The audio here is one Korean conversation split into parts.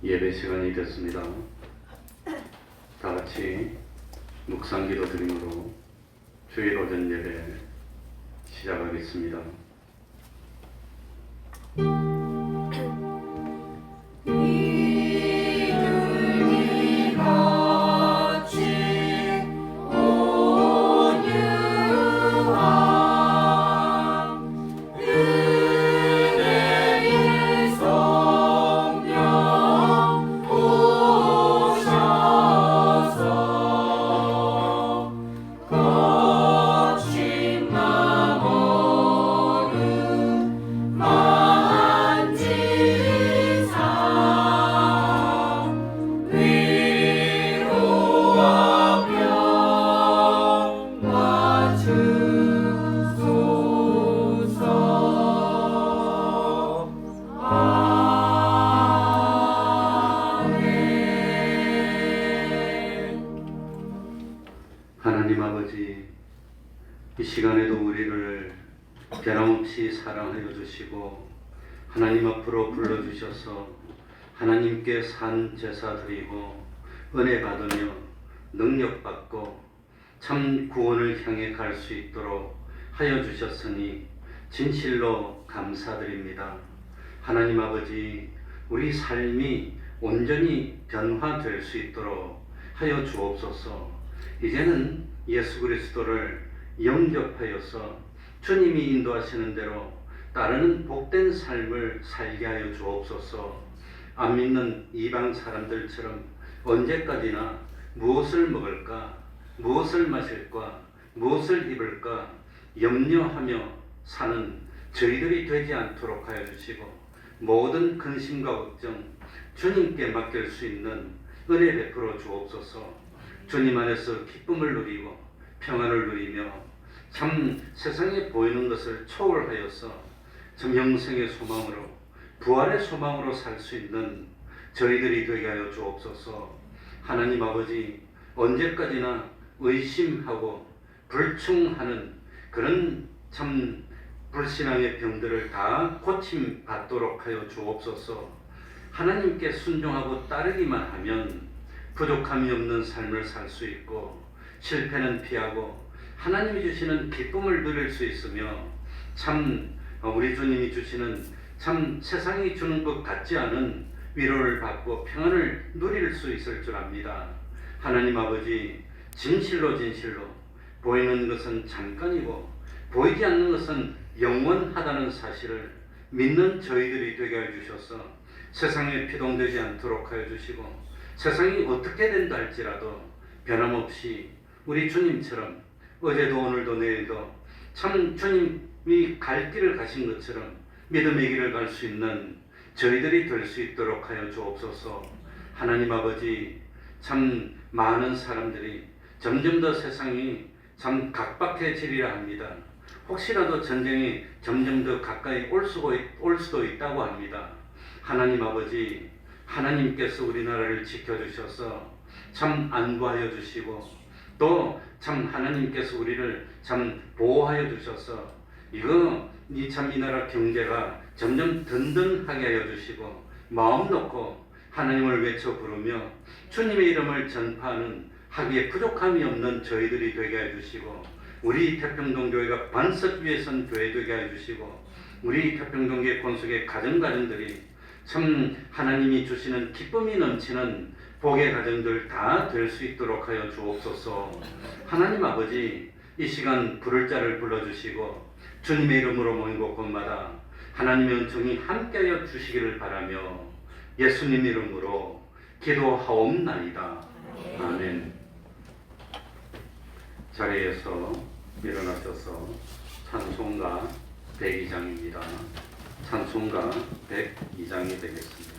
예배 시간이 됐습니다. 다 같이 묵상기도 드림으로 주일 오전 예배 시작하겠습니다. 하나님 아버지, 이 시간에도 우리를 변함없이 사랑하여 주시고 하나님 앞으로 불러주셔서 하나님께 산 제사 드리고 은혜 받으며 능력 받고 참 구원을 향해 갈 수 있도록 하여 주셨으니 진실로 감사드립니다. 하나님 아버지, 우리 삶이 온전히 변화될 수 있도록 하여 주옵소서. 이제는 예수 그리스도를 영접하여서 주님이 인도하시는 대로 따르는 복된 삶을 살게 하여 주옵소서. 안 믿는 이방 사람들처럼 언제까지나 무엇을 먹을까, 무엇을 마실까, 무엇을 입을까 염려하며 사는 저희들이 되지 않도록 하여 주시고 모든 근심과 걱정 주님께 맡길 수 있는 은혜 베풀어 주옵소서. 주님 안에서 기쁨을 누리고 평안을 누리며 참 세상에 보이는 것을 초월하여서 참 영생의 소망으로 부활의 소망으로 살 수 있는 저희들이 되게 하여 주옵소서. 하나님 아버지, 언제까지나 의심하고 불충하는 그런 참 불신앙의 병들을 다 고침 받도록 하여 주옵소서. 하나님께 순종하고 따르기만 하면 부족함이 없는 삶을 살 수 있고 실패는 피하고 하나님이 주시는 기쁨을 누릴 수 있으며 참 우리 주님이 주시는 참 세상이 주는 것 같지 않은 위로를 받고 평안을 누릴 수 있을 줄 압니다. 하나님 아버지, 진실로 보이는 것은 잠깐이고 보이지 않는 것은 영원하다는 사실을 믿는 저희들이 되게 하여 주셔서 세상에 피동되지 않도록 하여 주시고 세상이 어떻게 된다 할지라도 변함없이 우리 주님처럼 어제도 오늘도 내일도 참 주님이 갈 길을 가신 것처럼 믿음의 길을 갈 수 있는 저희들이 될 수 있도록 하여 주옵소서. 하나님 아버지, 참 많은 사람들이 점점 더 세상이 참 각박해지리라 합니다. 혹시라도 전쟁이 점점 더 가까이 올 수도 있다고 합니다. 하나님 아버지, 하나님께서 우리나라를 지켜주셔서 참 안보하여 주시고 또 참 하나님께서 우리를 참 보호하여 주셔서 이 나라 경제가 점점 든든하게 하여 주시고 마음 놓고 하나님을 외쳐 부르며 주님의 이름을 전파하는 하기에 부족함이 없는 저희들이 되게 해 주시고 우리 태평동 교회가 반석 위에 선 교회 되게 해 주시고 우리 태평동 교회 권속의 가정들이 참 하나님이 주시는 기쁨이 넘치는 복의 가정들 다 될 수 있도록 하여 주옵소서. 하나님 아버지, 이 시간 부를 자를 불러주시고 주님의 이름으로 모인 곳곳마다 하나님의 은총이 함께하여 주시기를 바라며 예수님 이름으로 기도하옵나이다. 아멘. 자리에서 일어나셔서 찬송가 102장입니다. 찬송가 102장이 되겠습니다.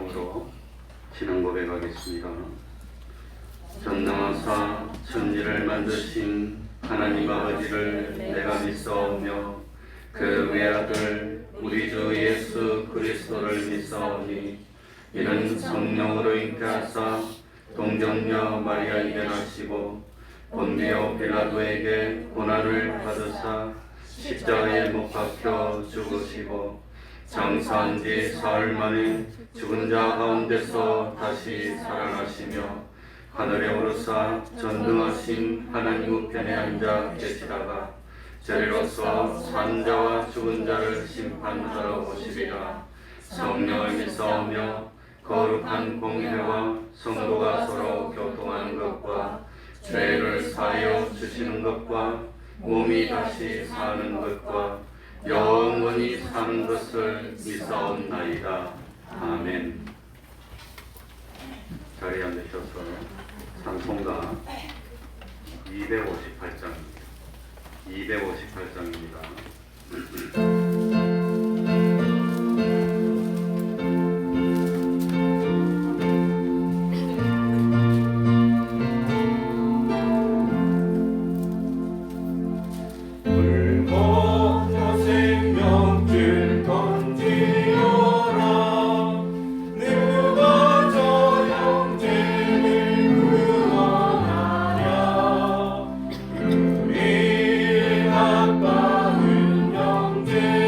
음성으로 신앙 고백하겠습니다. 전능하사 천지를 만드신 하나님 아버지를 내가 믿사오며 그 외아들 우리 주 예수 그리스도를 믿사오니 이는 성령으로 잉태하사 동정녀 마리아에게 나시고 본디오 빌라도에게 고난을 받으사 십자가에 못 박혀 죽으시고 장사한 지 사흘 만에 죽은 자 가운데서 다시 살아나시며 하늘에 오르사 전능하신 하나님 우편에 앉아 계시다가 저리로서 산 자와 죽은 자를 심판하러 오시리라. 성령을 믿사오며 거룩한 공회와 성도가 서로 교통하는 것과 죄를 사하여 주시는 것과 몸이 다시 사는 것과 영원히 사는 것을 믿사옵나이다. 아멘. 자리에 앉으셔서 찬송가 258장입니다. 가까운 형제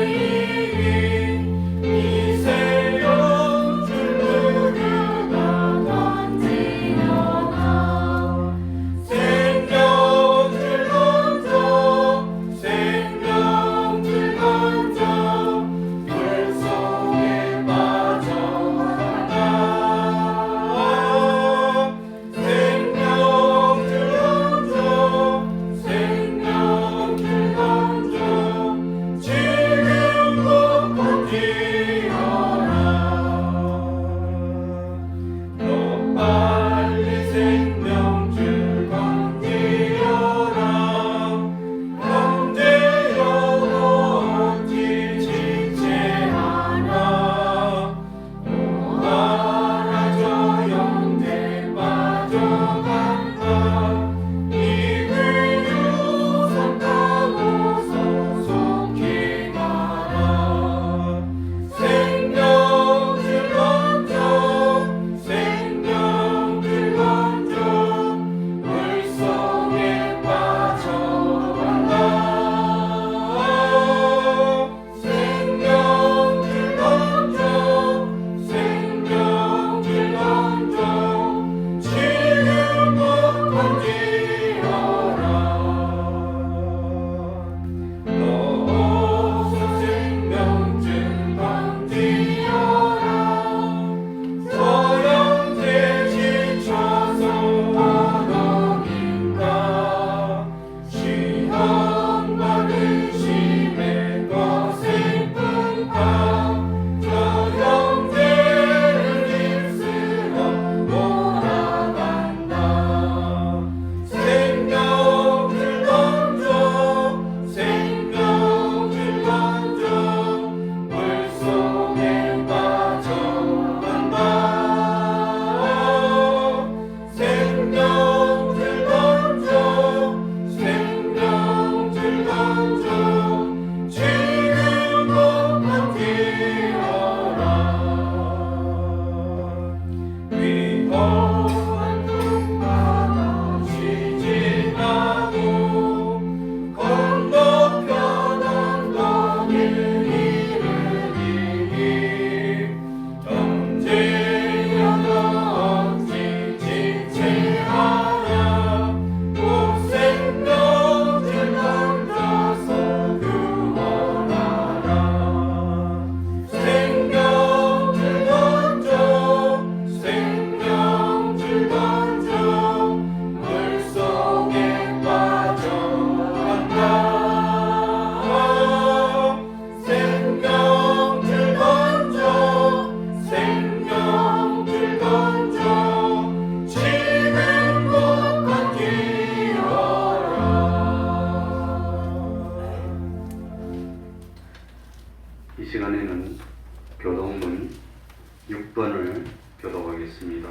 교도하겠습니다.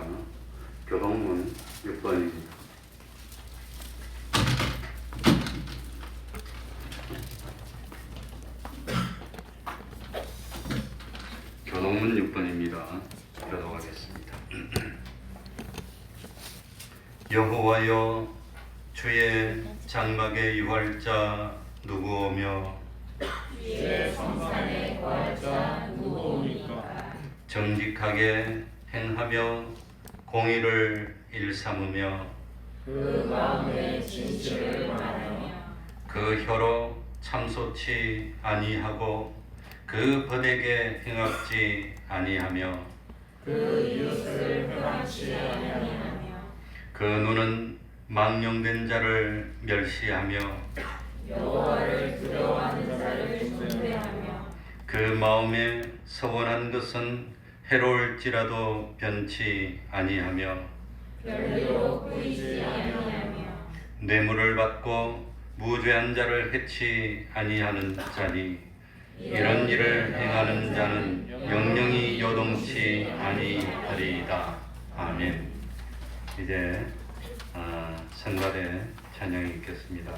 교동문 6번입니다. 교동문 6번입니다. 교도하겠습니다. 여호와여, 주의 장막의 유활자 누구오며 주의 성산의 구할자 누구오니까. 정직하게 행하며 공의를 일삼으며 그 마음에 진실을 말하며 그 혀로 참소치 아니하고 그 벗에게 행악지 아니하며 그 이웃을 회방치 아니하며 그 눈은 망령된 자를 멸시하며 여호와를 두려워하는 자를 숭배하며 그 마음에 서원한 것은 해로울지라도 변치 아니하며 별로 꾸이지 아니하며 뇌물을 받고 무죄한 자를 해치 아니하는 자니 이런 일을 행하는 자는 영영이 요동치 아니하리이다. 아멘. 이제 성가대 찬양이 있겠습니다.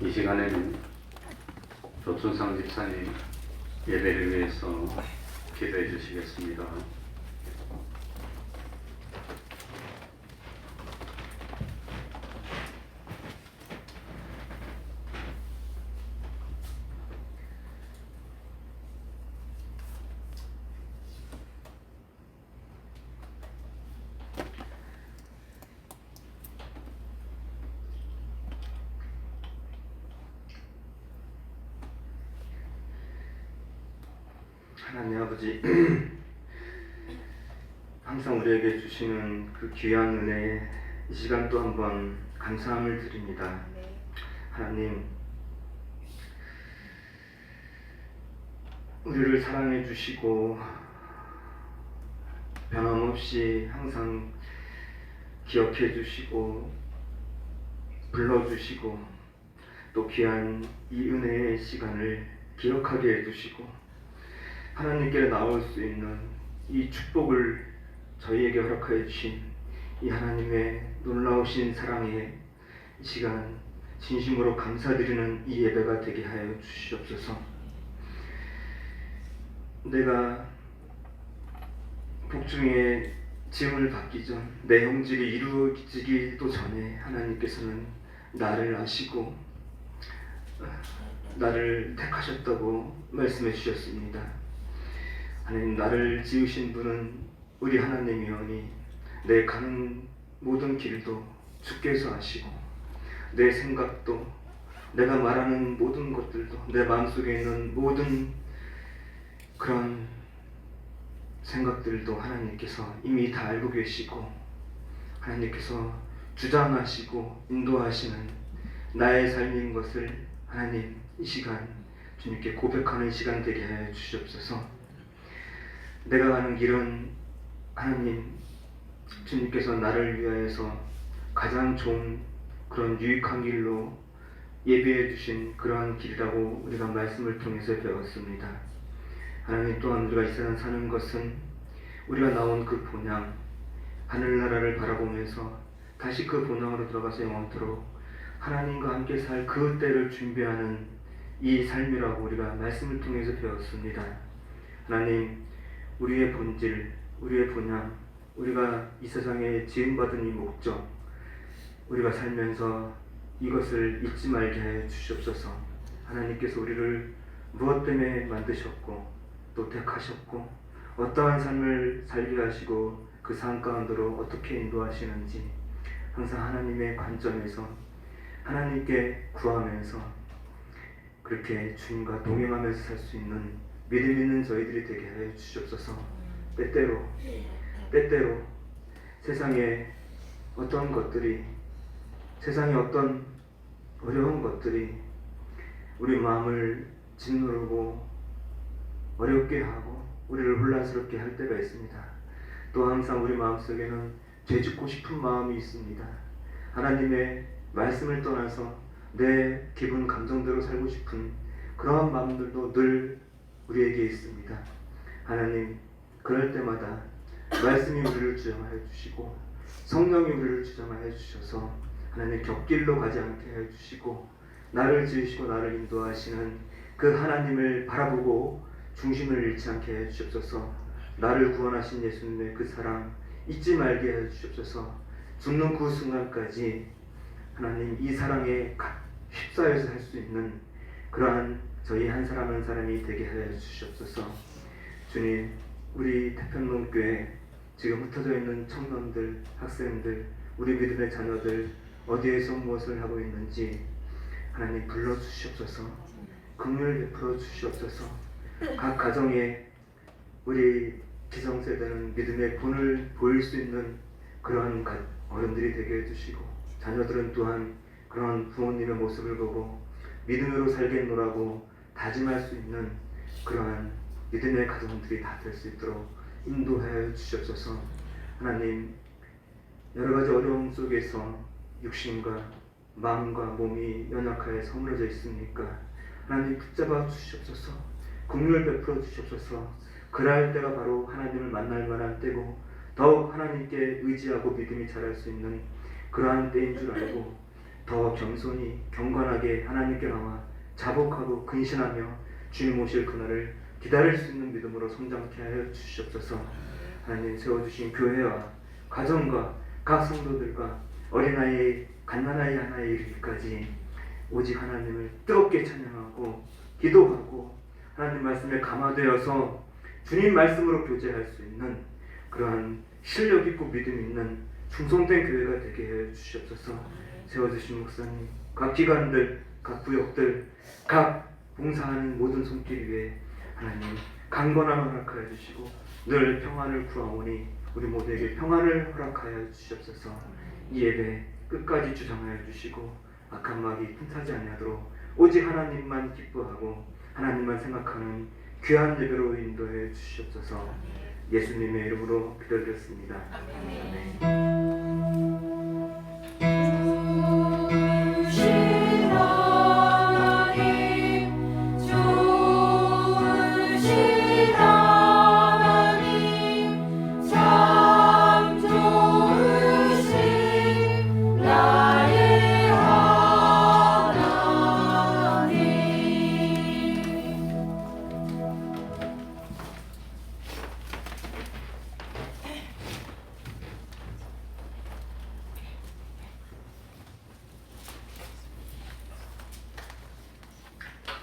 이 시간에는 조춘상 집사님 예배를 위해서 기도해 주시겠습니다. 하나님 아버지, 항상 우리에게 주시는 그 귀한 은혜에 이 시간 또 한번 감사함을 드립니다. 하나님, 우리를 사랑해 주시고 변함없이 항상 기억해 주시고 불러주시고 또 귀한 이 은혜의 시간을 기억하게 해주시고 하나님께 나올 수 있는 이 축복을 저희에게 허락하여 주신 이 하나님의 놀라우신 사랑에 이 시간 진심으로 감사드리는 이 예배가 되게 하여 주시옵소서. 내가 복중에 지음을 받기 전 내 형질이 이루어지기도 전에 하나님께서는 나를 아시고 나를 택하셨다고 말씀해 주셨습니다. 하나님, 나를 지으신 분은 우리 하나님이오니 내 가는 모든 길도 주께서 아시고 내 생각도 내가 말하는 모든 것들도 내 마음속에 있는 모든 그런 생각들도 하나님께서 이미 다 알고 계시고 하나님께서 주장하시고 인도하시는 나의 삶인 것을 하나님 이 시간 주님께 고백하는 시간 되게 하여 주시옵소서. 내가 가는 길은 하나님 주님께서 나를 위하여서 가장 좋은 그런 유익한 길로 예비해 주신 그러한 길이라고 우리가 말씀을 통해서 배웠습니다. 하나님, 또한 우리가 이 세상 사는 것은 우리가 나온 그 본향 하늘나라를 바라보면서 다시 그 본향으로 들어가서 영원토록 하나님과 함께 살 그 때를 준비하는 이 삶이라고 우리가 말씀을 통해서 배웠습니다. 하나님, 우리의 본질, 우리의 본향, 우리가 이 세상에 지음받은 이 목적, 우리가 살면서 이것을 잊지 말게 해 주시옵소서. 하나님께서 우리를 무엇 때문에 만드셨고 또 택하셨고 어떠한 삶을 살게 하시고 그 삶 가운데로 어떻게 인도하시는지 항상 하나님의 관점에서 하나님께 구하면서 그렇게 주님과 동행하면서 살 수 있는 믿음 있는 저희들이 되게 해 주시옵소서. 때때로 세상에 어떤 것들이, 세상에 어떤 어려운 것들이 우리 마음을 짓누르고 어렵게 하고 우리를 혼란스럽게 할 때가 있습니다. 또 항상 우리 마음속에는 되짚고 싶은 마음이 있습니다. 하나님의 말씀을 떠나서 내 기분 감정대로 살고 싶은 그러한 마음들도 늘 우리에게 있습니다. 하나님, 그럴 때마다 말씀이 우리를 주장하여 주시고 성령이 우리를 주장하여 주셔서 하나님 곁길로 가지 않게 해주시고 나를 지으시고 나를 인도하시는 그 하나님을 바라보고 중심을 잃지 않게 해주시옵소서. 나를 구원하신 예수님의 그 사랑 잊지 말게 해주시옵소서. 죽는 그 순간까지 하나님 이 사랑에 휩싸여서 살 수 있는 그러한 저희 한 사람 한 사람이 되게 하여 주시옵소서. 주님, 우리 태평로교회 지금 흩어져 있는 청년들, 학생들, 우리 믿음의 자녀들 어디에서 무엇을 하고 있는지 하나님 불러주시옵소서. 긍휼 베풀어 주시옵소서. 각 가정에 우리 기성세대는 믿음의 본을 보일 수 있는 그러한 어른들이 되게 해주시고 자녀들은 또한 그런 부모님의 모습을 보고 믿음으로 살겠노라고 다짐할 수 있는 그러한 믿음의 가정들이 다 될 수 있도록 인도하여 주시옵소서. 하나님, 여러 가지 어려움 속에서 육신과 마음과 몸이 연약하여 서물어져 있으니까 하나님 붙잡아 주시옵소서. 긍휼 베풀어 주시옵소서. 그럴 때가 바로 하나님을 만날 만한 때고 더욱 하나님께 의지하고 믿음이 자랄 수 있는 그러한 때인 줄 알고 더 겸손히 경건하게 하나님께 나와 자복하고 근신하며 주님 오실 그날을 기다릴 수 있는 믿음으로 성장케 하여 주시옵소서. 하나님, 세워주신 교회와 가정과 각 성도들과 어린아이 갓난아이 하나에 이르기까지 오직 하나님을 뜨겁게 찬양하고 기도하고 하나님 말씀에 감화되어서 주님 말씀으로 교제할 수 있는 그러한 실력 있고 믿음 있는 충성된 교회가 되게 해 주시옵소서. 세워주신 목사님, 각 기관들, 각 구역들, 각 봉사하는 모든 손길 위에 하나님 강건함을 허락하여 주시고 늘 평안을 구하오니 우리 모두에게 평안을 허락하여 주시옵소서. 이 예배 끝까지 주장하여 주시고 악한 마귀 틈타지 아니하도록 오직 하나님만 기뻐하고 하나님만 생각하는 귀한 예배로 인도해 주시옵소서. 예수님의 이름으로 기도드렸습니다.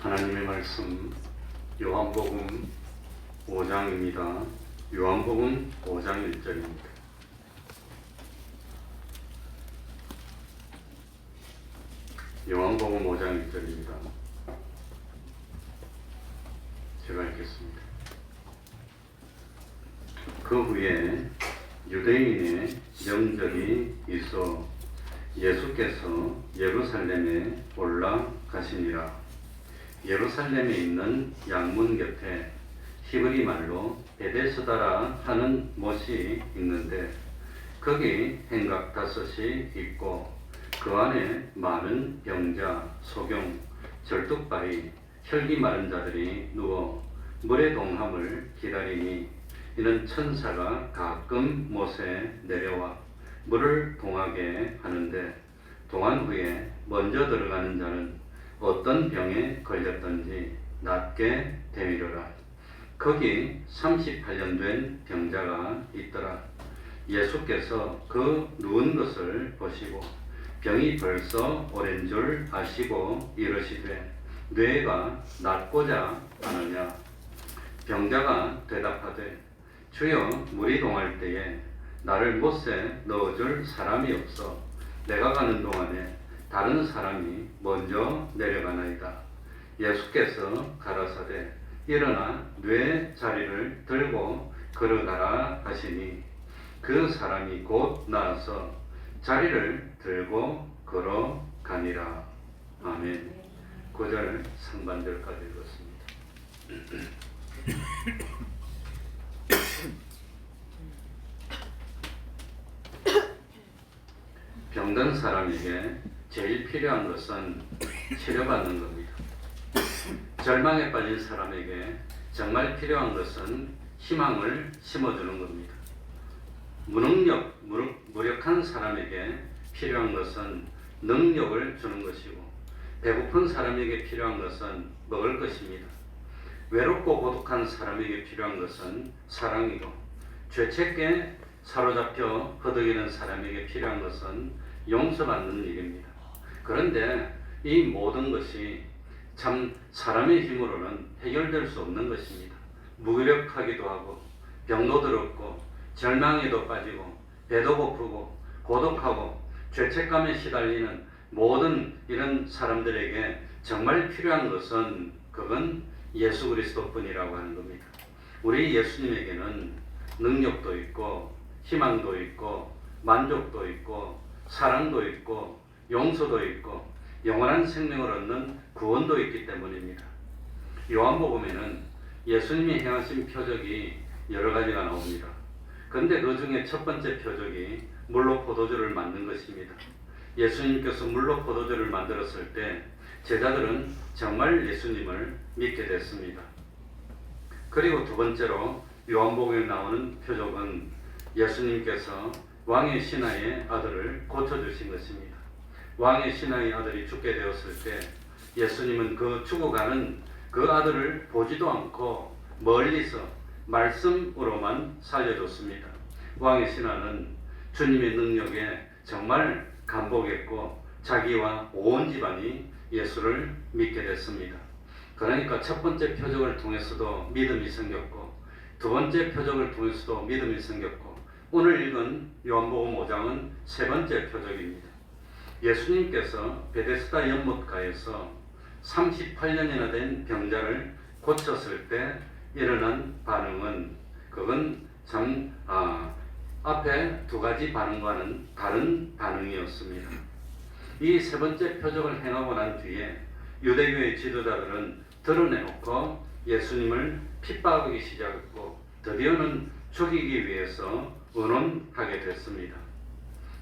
하나님의 말씀 요한복음 5장입니다. 요한복음 5장 1절입니다. 요한복음 5장 1절입니다. 제가 읽겠습니다. 그 후에 유대인의 명절이 있어 예수께서 예루살렘에 올라가시니라. 예루살렘에 있는 양문 곁에 히브리 말로 베데스다라 하는 못이 있는데 거기 행각 5이 있고 그 안에 많은 병자, 소경, 절뚝발이, 혈기 마른 자들이 누워 물의 동함을 기다리니 이는 천사가 가끔 못에 내려와 물을 동하게 하는데 동한 후에 먼저 들어가는 자는 어떤 병에 걸렸던지 낫게 되리라. 거기 38년 된 병자가 있더라. 예수께서 그 누운 것을 보시고 병이 벌써 오랜 줄 아시고 이르시되 뇌가 낫고자 하느냐. 병자가 대답하되 주여 물이 동할 때에 나를 못에 넣어줄 사람이 없어 내가 가는 동안에 다른 사람이 먼저 내려가나이다. 예수께서 가라사대 일어나 뇌 자리를 들고 걸어가라 하시니 그 사람이 곧 나아서 자리를 들고 걸어가니라. 아멘. 9절 상반절까지 읽었습니다. 병든 사람에게 제일 필요한 것은 치료받는 겁니다. 절망에 빠진 사람에게 정말 필요한 것은 희망을 심어주는 겁니다. 무력한 사람에게 필요한 것은 능력을 주는 것이고 배고픈 사람에게 필요한 것은 먹을 것입니다. 외롭고 고독한 사람에게 필요한 것은 사랑이고 죄책에 사로잡혀 허덕이는 사람에게 필요한 것은 용서받는 일입니다. 그런데 이 모든 것이 참 사람의 힘으로는 해결될 수 없는 것입니다. 무기력하기도 하고 병도 들었고 절망에도 빠지고 배도 고프고 고독하고 죄책감에 시달리는 모든 이런 사람들에게 정말 필요한 것은 그건 예수 그리스도뿐이라고 하는 겁니다. 우리 예수님에게는 능력도 있고 희망도 있고 만족도 있고 사랑도 있고 용서도 있고 영원한 생명을 얻는 구원도 있기 때문입니다. 요한복음에는 예수님이 행하신 표적이 여러 가지가 나옵니다. 그런데 그 중에 첫 번째 표적이 물로 포도주를 만든 것입니다. 예수님께서 물로 포도주를 만들었을 때 제자들은 정말 예수님을 믿게 됐습니다. 그리고 두 번째로 요한복음에 나오는 표적은 예수님께서 왕의 신하의 아들을 고쳐주신 것입니다. 왕의 신하의 아들이 죽게 되었을 때 예수님은 그 죽어가는 그 아들을 보지도 않고 멀리서 말씀으로만 살려줬습니다. 왕의 신하는 주님의 능력에 정말 감복했고 자기와 온 집안이 예수를 믿게 됐습니다. 그러니까 첫 번째 표적을 통해서도 믿음이 생겼고 두 번째 표적을 통해서도 믿음이 생겼고 오늘 읽은 요한복음 5장은 세 번째 표적입니다. 예수님께서 베데스다 연못가에서 38년이나 된 병자를 고쳤을 때 일어난 반응은 그건 참 앞에 두 가지 반응과는 다른 반응이었습니다. 이 세 번째 표적을 행하고 난 뒤에 유대교의 지도자들은 드러내놓고 예수님을 핍박하기 시작했고 드디어는 죽이기 위해서 의논하게 됐습니다.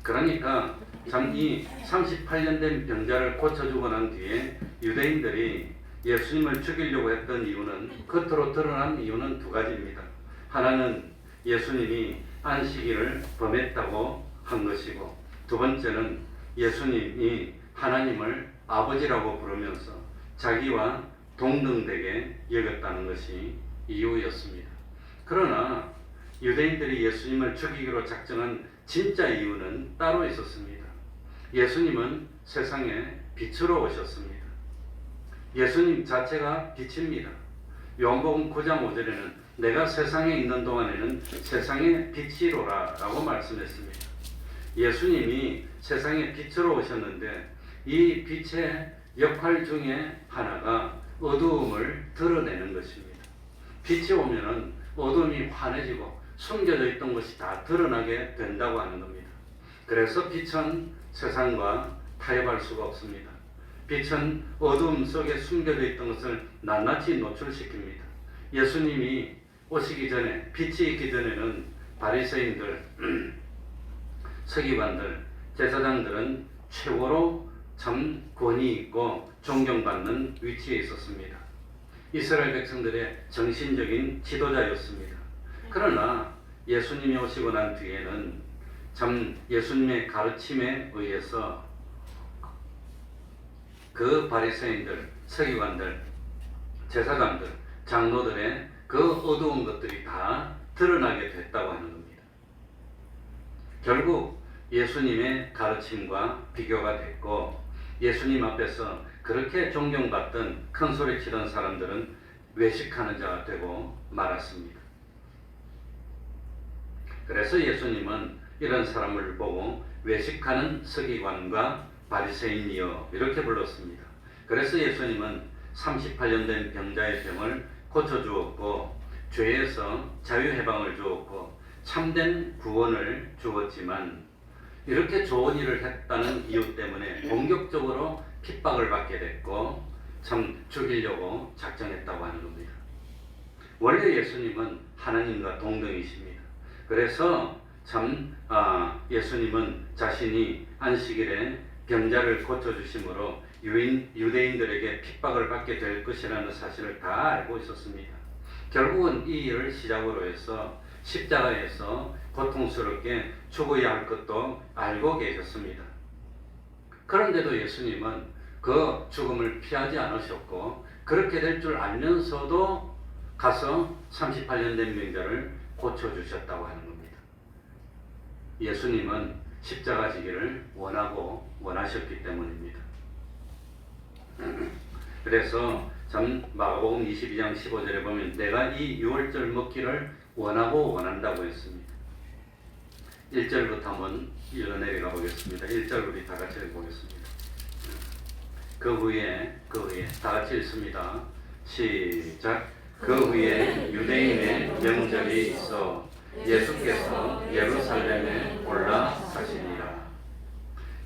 그러니까 참 이 38년 된 병자를 고쳐주고 난 뒤에 유대인들이 예수님을 죽이려고 했던 이유는, 겉으로 드러난 이유는 두 가지입니다. 하나는 예수님이 안식일을 범했다고 한 것이고, 두 번째는 예수님이 하나님을 아버지라고 부르면서 자기와 동등되게 여겼다는 것이 이유였습니다. 그러나 유대인들이 예수님을 죽이기로 작정한 진짜 이유는 따로 있었습니다. 예수님은 세상에 빛으로 오셨습니다. 예수님 자체가 빛입니다. 요한복음 9장 5절에는 내가 세상에 있는 동안에는 세상의 빛이로라 라고 말씀했습니다. 예수님이 세상에 빛으로 오셨는데 이 빛의 역할 중에 하나가 어두움을 드러내는 것입니다. 빛이 오면은 어둠이 환해지고 숨겨져 있던 것이 다 드러나게 된다고 하는 겁니다. 그래서 빛은 세상과 타협할 수가 없습니다. 빛은 어둠 속에 숨겨져 있던 것을 낱낱이 노출시킵니다. 예수님이 오시기 전에, 빛이 있기 전에는 바리새인들, 서기관들, 제사장들은 최고로 참 권위 있고 존경받는 위치에 있었습니다. 이스라엘 백성들의 정신적인 지도자였습니다. 그러나 예수님이 오시고 난 뒤에는 참 예수님의 가르침에 의해서 그 바리새인들, 서기관들, 제사장들, 장로들의 그 어두운 것들이 다 드러나게 됐다고 하는 겁니다. 결국 예수님의 가르침과 비교가 됐고, 예수님 앞에서 그렇게 존경받던 큰 소리 치던 사람들은 외식하는 자가 되고 말았습니다. 그래서 예수님은 이런 사람을 보고 외식하는 서기관과 바리새인이여 이렇게 불렀습니다. 그래서 예수님은 38년 된 병자의 병을 고쳐주었고 죄에서 자유해방을 주었고 참된 구원을 주었지만, 이렇게 좋은 일을 했다는 이유 때문에 공격적으로 핍박을 받게 됐고 참 죽이려고 작정했다고 하는 겁니다. 원래 예수님은 하나님과 동등이십니다. 그래서 참 예수님은 자신이 안식일에 병자를 고쳐주심으로 유대인들에게 핍박을 받게 될 것이라는 사실을 다 알고 있었습니다. 결국은 이 일을 시작으로 해서 십자가에서 고통스럽게 죽어야 할 것도 알고 계셨습니다. 그런데도 예수님은 그 죽음을 피하지 않으셨고, 그렇게 될 줄 알면서도 가서 38년 된 병자를 고쳐주셨다고 하는 겁니다. 예수님은 십자가 지기를 원하셨기 때문입니다. 그래서 참 마가복음 22장 15절에 보면 내가 이 유월절 먹기를 원한다고 했습니다. 1절부터 한번 읽어내려가 보겠습니다. 1절 우리 다 같이 읽어보겠습니다. 그 후에 다 같이 읽습니다. 시작. 그 후에 유대인의 명절이 있어 예수께서 예루살렘에 올라가시니라.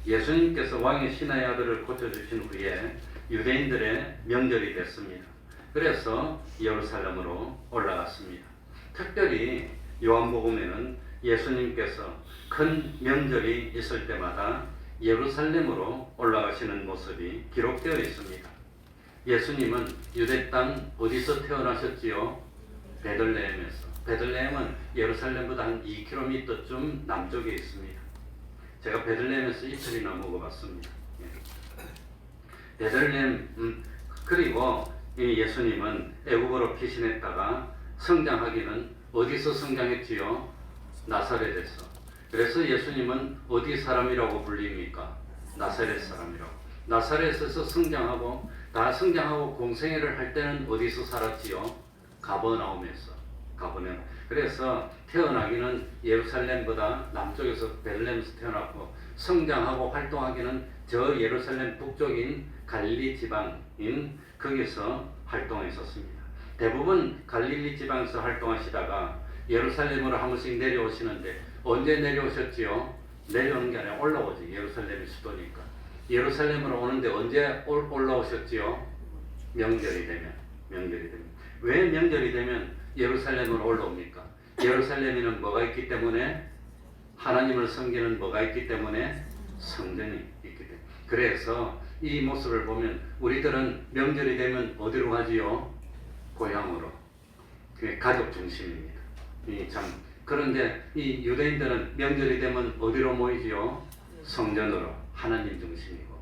예수님께서 왕의 신하의 아들을 고쳐주신 후에 유대인들의 명절이 됐습니다. 그래서 예루살렘으로 올라갔습니다. 특별히 요한복음에는 예수님께서 큰 명절이 있을 때마다 예루살렘으로 올라가시는 모습이 기록되어 있습니다. 예수님은 유대 땅 어디서 태어나셨지요? 베들레헴에서. 베들레헴은 예루살렘보다 한 2km쯤 남쪽에 있습니다. 제가 베들레헴에서 이틀이나 먹어봤습니다. 베들레헴, 그리고 이 예수님은 애국으로 피신했다가 성장하기는 어디서 성장했지요? 나사렛에서. 그래서 예수님은 어디 사람이라고 불립니까? 나사렛 사람이라고. 나사렛에서 성장하고 공생애를 할 때는 어디서 살았지요? 가버나움에서. 그래서 태어나기는 예루살렘보다 남쪽에서 베들레헴에서 태어났고, 성장하고 활동하기는 저 예루살렘 북쪽인 갈릴리 지방인 거기서 활동했었습니다. 대부분 갈릴리 지방에서 활동하시다가 예루살렘으로 한 번씩 내려오시는데 언제 내려오셨지요? 내려오는 게 아니라 올라오지. 예루살렘이 수도니까. 예루살렘으로 오는데 언제 올라오셨지요? 명절이 되면. 왜 명절이 되면 예루살렘으로 올라옵니까? 예루살렘에는 뭐가 있기 때문에? 하나님을 섬기는 뭐가 있기 때문에? 성전이 있기 때문에. 그래서 이 모습을 보면 우리들은 명절이 되면 어디로 가지요? 고향으로. 그게 가족 중심입니다. 그런데 이 유대인들은 명절이 되면 어디로 모이지요? 성전으로. 하나님 중심이고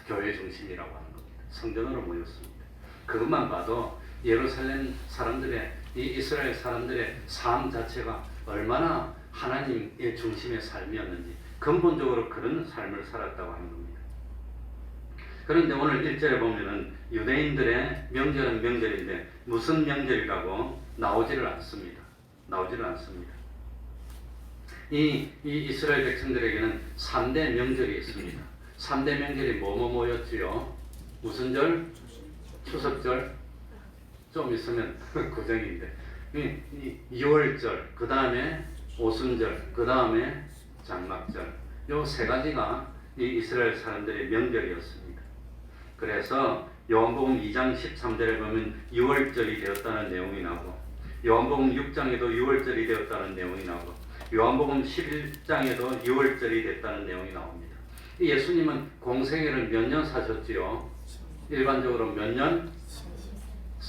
교회 중심이라고 하는 겁니다. 성전으로 모였습니다. 그것만 봐도 예루살렘 사람들의, 이 이스라엘 사람들의 삶 자체가 얼마나 하나님의 중심의 삶이었는지 근본적으로 그런 삶을 살았다고 하는 겁니다. 그런데 오늘 1절에 보면은 유대인들의 명절은 명절인데 무슨 명절이라고 나오지를 않습니다. 이 이스라엘 백성들에게는 3대 명절이 있습니다. 3대 명절이 뭐였지요? 무슨 절? 추석절? 좀 있으면 구정인데 6월절, 그 다음에 오순절, 그 다음에 장막절. 요 세 가지가 이 이스라엘 사람들의 명절이었습니다. 그래서 요한복음 2장 13절에 보면 6월절이 되었다는 내용이 나오고, 요한복음 6장에도 6월절이 되었다는 내용이 나오고, 요한복음 11장에도 6월절이 됐다는 내용이 나옵니다. 예수님은 공생애를 몇 년 사셨지요? 일반적으로 몇 년?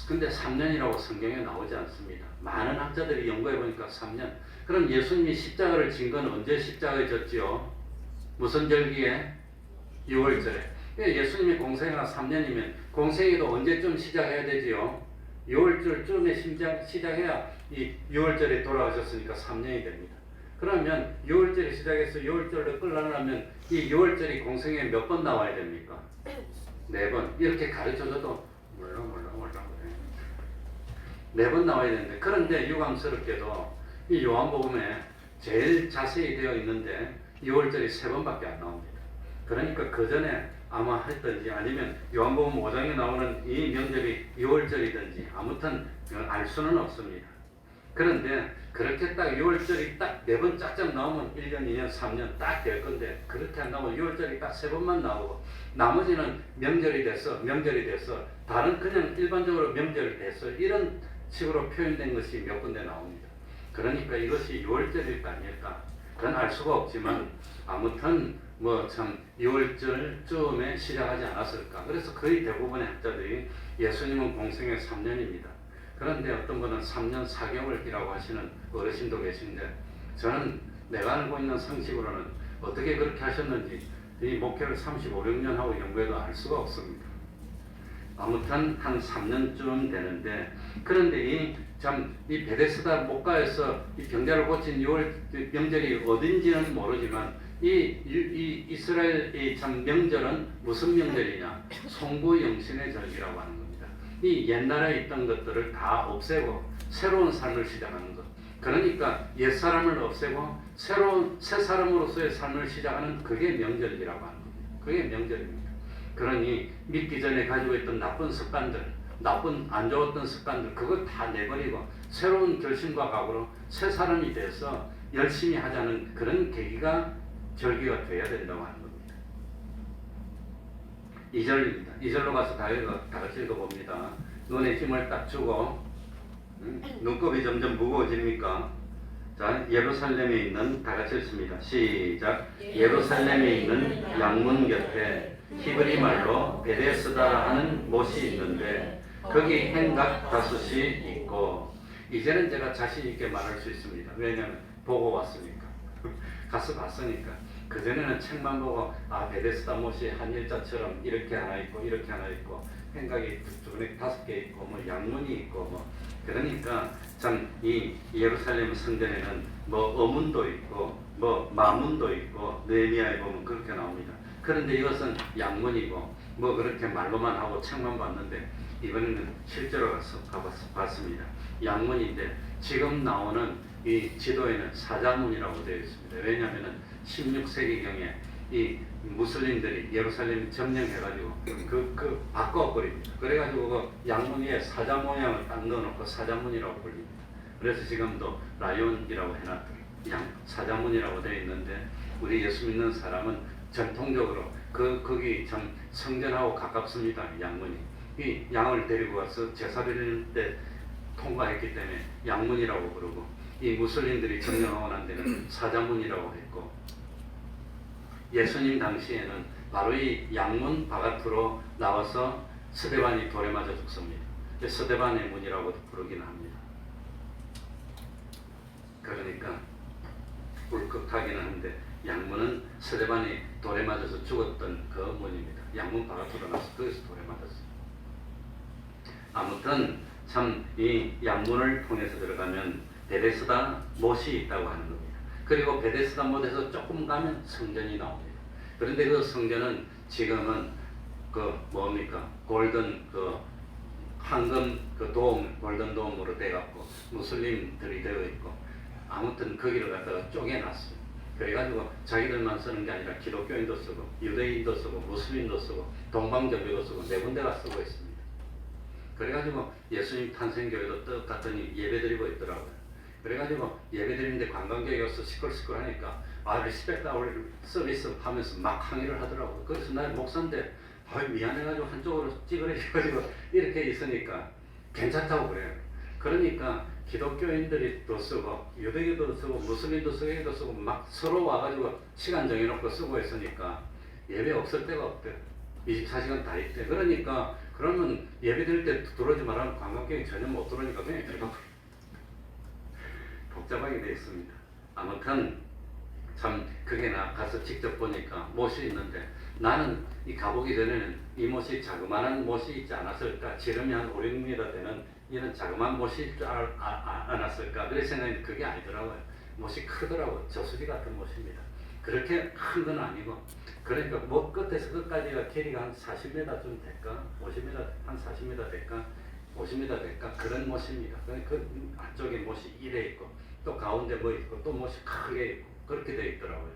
근데 3년이라고 성경에 나오지 않습니다. 많은 학자들이 연구해 보니까 3년. 그럼 예수님이 십자가를 진 건 언제 십자가에 졌지요? 무슨 절기에? 6월절에. 예수님이 공생애가 3년이면 공생애도 언제쯤 시작해야 되지요? 6월절쯤에 시작해야 이 6월절에 돌아가셨으니까 3년이 됩니다. 그러면 6월절에 시작해서 6월절로 끌려면 이 6월절이 공생애 몇 번 나와야 됩니까? 4번. 이렇게 가르쳐줘도 몰라. 4번 나와야 되는데, 그런데 유감스럽게도 이 요한복음에 제일 자세히 되어 있는데 6월절이 3번밖에 안 나옵니다. 그러니까 그 전에 아마 했든지 아니면 요한복음 5장에 나오는 이 명절이 6월절이든지 아무튼 알 수는 없습니다. 그런데 그렇게 딱 6월절이 딱 4번 짝짝 나오면 1년, 2년, 3년 딱 될 건데, 그렇게 안 나오면 6월절이 딱 3번만 나오고 나머지는 명절이 돼서 다른 그냥 일반적으로 명절이 돼서 이런 식으로 표현된 것이 몇 군데 나옵니다. 그러니까 이것이 6월절일까 아닐까 그건 알 수가 없지만 아무튼 참 6월절쯤에 시작하지 않았을까. 그래서 거의 대부분의 학자들이 예수님은 공생애 3년입니다. 그런데 어떤 분은 3년 4개월이라고 하시는 어르신도 계신데, 저는 내가 알고 있는 상식으로는 어떻게 그렇게 하셨는지 이 목회를 35, 6년 하고 연구해도 알 수가 없습니다. 아무튼 한 3년쯤 되는데, 그런데 이 베데스다 목가에서 이 병자를 고친 6월 명절이 어딘지는 모르지만 이 이스라엘 참 명절은 무슨 명절이냐? 송구영신의 절기라고 하는 겁니다. 이 옛날에 있던 것들을 다 없애고 새로운 삶을 시작하는 것. 그러니까 옛사람을 없애고 새 사람으로서의 삶을 시작하는 그게 명절이라고 하는 겁니다. 그게 명절입니다. 그러니 믿기 전에 가지고 있던 나쁜 습관들, 안 좋았던 습관들, 그거 다 내버리고 새로운 결심과 각오로 새 사람이 돼서 열심히 하자는 그런 계기가 절기가 돼야 된다고 하는 겁니다. 2절입니다. 2절로 가서 다 같이 읽어봅니다. 눈에 힘을 딱 주고, 눈곱이 점점 무거워집니까? 자, 예루살렘에 있는, 다 같이 읽습니다. 시작. 예루살렘에 있는 양문 곁에 히브리 말로 베데스다 하는 못이 있는데 거기 행각 다섯이 있고, 이제는 제가 자신 있게 말할 수 있습니다. 왜냐하면 보고 왔으니까. 가서 봤으니까. 그전에는 책만 보고 베데스다 못이 한 일자처럼 이렇게 하나 있고 이렇게 하나 있고 행각이 주변에 5개 있고 양문이 있고 그러니까 참 이 예루살렘 성전에는 어문도 있고 마문도 있고 느헤미야에 보면 그렇게 나옵니다. 그런데 이것은 양문이고 그렇게 말로만 하고 책만 봤는데 이번에는 실제로 가서 봤습니다. 양문인데 지금 나오는 이 지도에는 사자문이라고 되어 있습니다. 왜냐하면 16세기경에 이 무슬림들이 예루살렘 점령해가지고 그 바꿔버립니다. 그래가지고 그 양문 위에 사자 모양을 딱 넣어놓고 사자문이라고 불립니다. 그래서 지금도 라이온이라고 해놨더라. 양 사자문이라고 되어 있는데 우리 예수 믿는 사람은 전통적으로 거기 참 성전하고 가깝습니다. 양문이 이 양을 데리고 와서 제사 드리는 때 통과했기 때문에 양문이라고 부르고 이 무슬림들이 점령하고 난 데는 사자문이라고 했고 예수님 당시에는 바로 이 양문 바깥으로 나와서 스데반이 돌에 맞아 죽습니다. 스데반의 문이라고 부르긴 합니다. 그러니까 울컥하기는 한데 양문은 스데반이 돌에 맞아서 죽었던 그 문입니다. 양문 바깥으로 나와서 거기서 돌에 맞았어요. 아무튼 참 이 양문을 통해서 들어가면 베데스다 못이 있다고 하는 겁니다. 그리고 베데스다 못에서 조금 가면 성전이 나옵니다. 그런데 그 성전은 지금은 그 뭡니까 골든 그 황금 그 도움 골든 도움으로 돼갖고 무슬림들이 되어 있고 아무튼 거기를 갖다가 쪼개놨어요. 그래가지고 자기들만 쓰는 게 아니라 기독교인도 쓰고 유대인도 쓰고 무슬림도 쓰고 동방정교도 쓰고 네 군데가 쓰고 있습니다. 그래가지고 예수님 탄생교회도 똑같더니 예배드리고 있더라고요. 그래가지고 예배드리는데 관광객이 와서 시끌시끌하니까 리스펙트 아워 서비스 하면서 막 항의를 하더라고요. 그래서 나 목사인데 미안해가지고 한쪽으로 찌그러져가지고 이렇게 있으니까 괜찮다고 그래요. 그러니까 기독교인들이 또 쓰고 유대교도 쓰고 무슬림도 쓰고 막 서로 와가지고 시간 정해놓고 쓰고 있으니까 예배 없을 때가 없대요. 24시간 다 있대. 그러니까 그러면 예배드릴 때 들어오지 말라면 관광객이 전혀 못 들어오니까 그냥 들어가 복잡하게 되어 있습니다. 아무튼 참 그게 나 가서 직접 보니까 못이 있는데 나는 이 가보기 전에는 이 못이 자그마한 못이 있지 않았을까, 지름이 한 5, 6m 되는 이런 자그마한 못이 있지 않았을까 그런 생각이 그게 아니더라고요. 못이 크더라고요. 저수지 같은 못입니다. 그렇게 큰 건 아니고 그러니까 못 끝에서 끝까지가 길이가 한 40m 좀 될까 50m 한 40m 될까 50m 될까 그런 못입니다. 그 안쪽에 못이 이래 있고 또 가운데 뭐 있고 또 못이 크게 있고 그렇게 되어 있더라고요.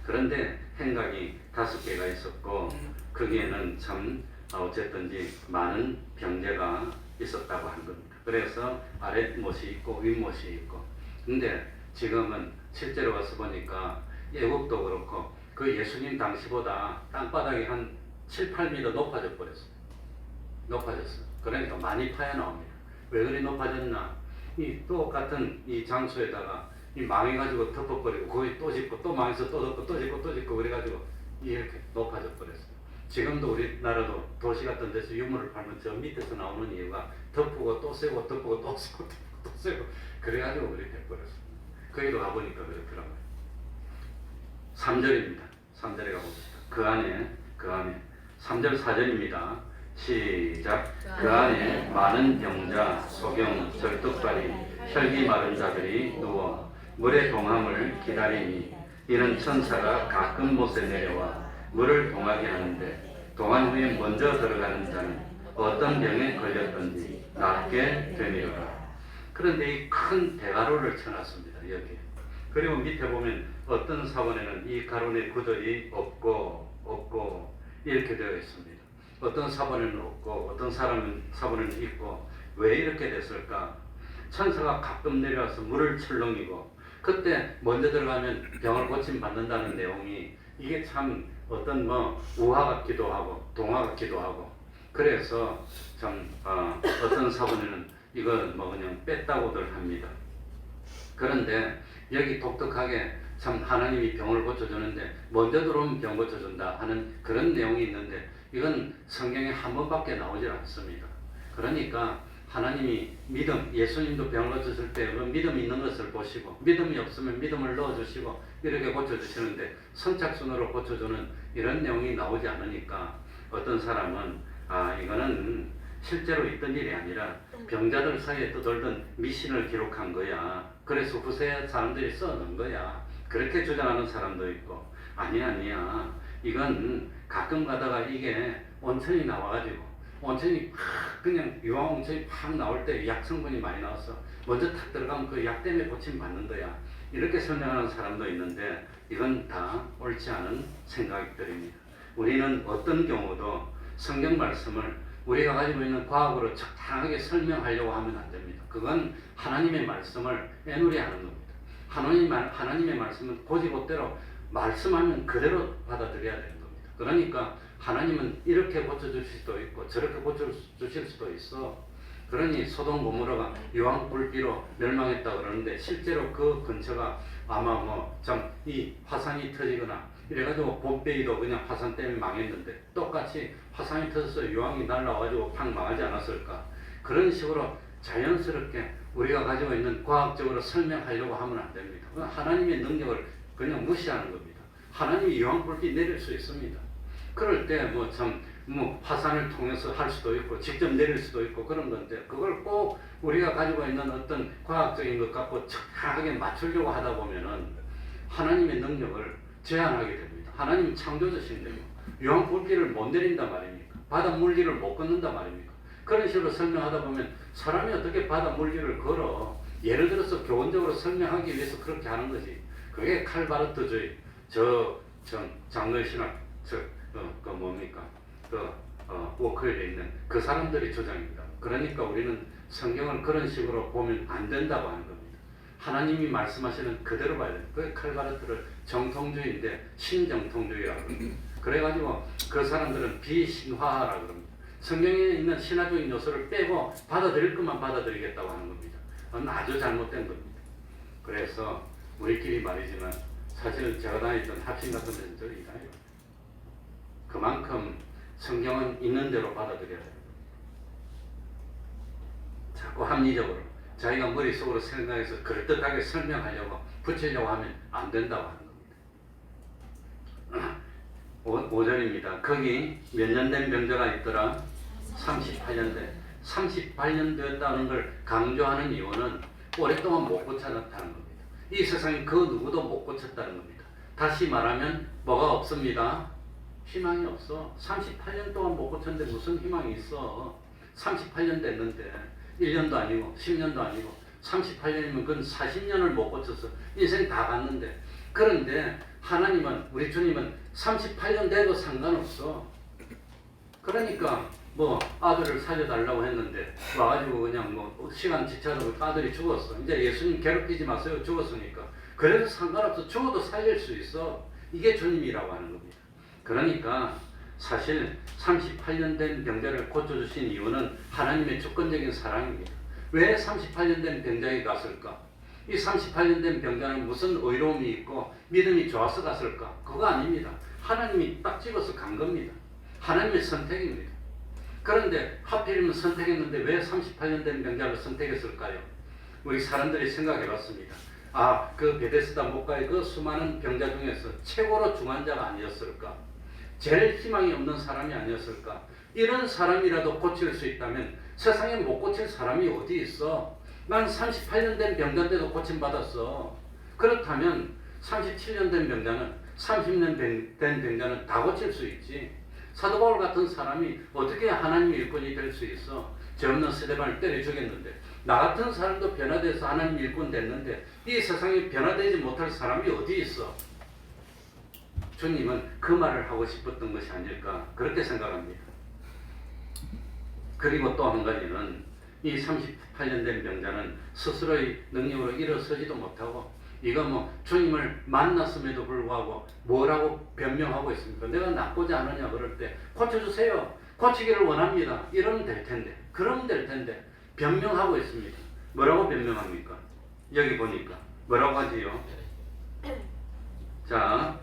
그런데 행각이 5개가 있었고 거기에는 참 어쨌든지 많은 병제가 있었다고 한 겁니다. 그래서 아랫못이 있고 윗못이 있고 근데 지금은 실제로 와서 보니까 애국도 그렇고 그 예수님 당시보다 땅바닥이 한 7, 8m 높아져 버렸어요. 높아졌어요. 그러니까 많이 파여 나옵니다. 왜 그리 높아졌나? 이 똑같은 이 장소에다가 이 망해가지고 덮어버리고 거기 또 짓고 또 망해서 또 덮고 또 짓고 또 짓고 그래가지고 이렇게 높아져 버렸어요. 지금도 우리나라도 도시 같은 데서 유물을 팔면 저 밑에서 나오는 이유가 덮고 또 세고 덮고 또 세고 덮고 또 세고 그래가지고 그렇게 돼버렸어요. 거기도 가보니까 그렇더라고요. 3절입니다. 3절에 가봅시다. 그 안에 3절 4절입니다. 시작. 그 안에 많은 병자, 소경, 절뚝발이, 혈기 마른 자들이 누워 물의 동함을 기다리니 이는 천사가 가끔 못에 내려와 물을 동하게 하는데 동한 후에 먼저 들어가는 자는 어떤 병에 걸렸든지 낫게 되리라. 그런데 이 큰 대가로를 쳐놨습니다. 여기. 그리고 밑에 보면 어떤 사본에는 이 가론의 구절이 없고 이렇게 되어 있습니다. 어떤 사본에는 없고 어떤 사본에는 있고 왜 이렇게 됐을까? 천사가 가끔 내려와서 물을 철렁이고 그때 먼저 들어가면 병을 고침 받는다는 내용이 이게 참 어떤 우화 같기도 하고 동화 같기도 하고 그래서 참 어떤 사본에는 이걸 그냥 뺐다고들 합니다. 그런데 여기 독특하게 참 하나님이 병을 고쳐주는데 먼저 들어오면 병 고쳐준다 하는 그런 내용이 있는데 이건 성경에 한 번밖에 나오질 않습니다. 그러니까 하나님이 믿음, 예수님도 병을 고쳐줄 때 믿음이 있는 것을 보시고 믿음이 없으면 믿음을 넣어주시고 이렇게 고쳐주시는데 선착순으로 고쳐주는 이런 내용이 나오지 않으니까 어떤 사람은 이거는 실제로 있던 일이 아니라 병자들 사이에 떠돌던 미신을 기록한 거야. 그래서 후세 사람들이 써놓은 거야. 그렇게 주장하는 사람도 있고 아니야. 이건 가끔 가다가 이게 온천이 나와가지고 온천이 그냥 유황 온천이 팍 나올 때 약 성분이 많이 나와서 먼저 탁 들어가면 그 약 때문에 고침 받는 거야. 이렇게 설명하는 사람도 있는데 이건 다 옳지 않은 생각들입니다. 우리는 어떤 경우도 성경 말씀을 우리가 가지고 있는 과학으로 적당하게 설명하려고 하면 안 됩니다. 그건 하나님의 말씀을 애누리하는 겁니다. 하나님의 말씀은 고지고대로 말씀하면 그대로 받아들여야 되는 겁니다. 그러니까 하나님은 이렇게 고쳐주실 수도 있고 저렇게 고쳐주실 수도 있어. 그러니 소돔 고모라가 유황불비로 멸망했다 그러는데 실제로 그 근처가 아마 뭐 참 이 화산이 터지거나 이래가지고 봄베이도 그냥 화산 때문에 망했는데 똑같이 화산이 터져서 유황이 날라와가지고 팍 망하지 않았을까. 그런 식으로 자연스럽게 우리가 가지고 있는 과학적으로 설명하려고 하면 안 됩니다. 하나님의 능력을 그냥 무시하는 겁니다. 하나님이 유황불비 내릴 수 있습니다. 그럴 때 뭐 화산을 통해서 할 수도 있고 직접 내릴 수도 있고 그런 건데 그걸 꼭 우리가 가지고 있는 어떤 과학적인 것 갖고 적당하게 맞추려고 하다 보면은 하나님의 능력을 제한하게 됩니다. 하나님 창조주신데요. 유황불길을 못 내린단 말입니까? 바다 물길을 못 걷는단 말입니까? 그런 식으로 설명하다 보면 사람이 어떻게 바다 물길을 걸어? 예를 들어서 교훈적으로 설명하기 위해서 그렇게 하는 거지. 그게 칼바르트주의, 장로의 신학, 워크에 있는 그 사람들의 주장입니다. 그러니까 우리는 성경을 그런 식으로 보면 안 된다고 하는 겁니다. 하나님이 말씀하시는 그대로 봐야 돼요. 그 칼바르트를 정통주의인데 신정통주의라고 합니다. 그래가지고 그 사람들은 비신화라고 합니다. 성경에 있는 신화적인 요소를 빼고 받아들일 것만 받아들이겠다고 하는 겁니다. 그건 아주 잘못된 겁니다. 그래서 우리끼리 말이지만 사실 제가 다녔던 합신 같은 데는 저 이상해요. 그만큼 성경은 있는 대로 받아들여야 돼요. 자꾸 합리적으로 자기가 머릿속으로 생각해서 그럴듯하게 설명하려고 붙이려고 하면 안 된다고 하는 겁니다. 5절입니다. 거기 몇 년 된 병자가 있더라? 38년 된. 38년 되었다는 걸 강조하는 이유는 오랫동안 못 고쳤다는 겁니다. 이 세상에 그 누구도 못 고쳤다는 겁니다. 다시 말하면 뭐가 없습니다. 희망이 없어. 38년 동안 못 고쳤는데 무슨 희망이 있어. 38년 됐는데 1년도 아니고 10년도 아니고 38년이면 그건 40년을 못 고쳐서 인생 다 갔는데, 그런데 하나님은, 우리 주님은 38년 돼도 상관없어. 그러니까 뭐 아들을 살려달라고 했는데 와가지고 그냥 뭐 시간 지체하다고 아들이 죽었어. 이제 예수님 괴롭히지 마세요. 죽었으니까. 그래도 상관없어. 죽어도 살릴 수 있어. 이게 주님이라고 하는 겁니다. 그러니까 사실 38년 된 병자를 고쳐주신 이유는 하나님의 주권적인 사랑입니다. 왜 38년 된 병자에게 갔을까? 이 38년 된 병자는 무슨 의로움이 있고 믿음이 좋아서 갔을까? 그거 아닙니다. 하나님이 딱 집어서 간 겁니다. 하나님의 선택입니다. 그런데 하필이면 선택했는데 왜 38년 된 병자를 선택했을까요? 우리 사람들이 생각해 봤습니다. 그 베데스다 목가의 그 수많은 병자 중에서 최고로 중환자가 아니었을까? 제일 희망이 없는 사람이 아니었을까? 이런 사람이라도 고칠 수 있다면 세상에 못 고칠 사람이 어디 있어? 난 38년 된 병자인데도 고침받았어. 그렇다면 37년 된 병자는, 30년 된 병자는 다 고칠 수 있지. 사도 바울 같은 사람이 어떻게 하나님의 일꾼이 될 수 있어? 죄 없는 스데반을 때려 죽였는데, 나 같은 사람도 변화돼서 하나님 일꾼 됐는데 이 세상에 변화되지 못할 사람이 어디 있어? 주님은 그 말을 하고 싶었던 것이 아닐까, 그렇게 생각합니다. 그리고 또 한 가지는 이 38년 된 병자는 스스로의 능력으로 일어서지도 못하고, 이거 뭐 주님을 만났음에도 불구하고 뭐라고 변명하고 있습니까? 내가 낫고자 하느냐 그럴 때 고쳐주세요. 고치기를 원합니다. 이러면 될 텐데, 그러면 될 텐데 변명하고 있습니다. 뭐라고 변명합니까? 여기 보니까 뭐라고 하지요? 자,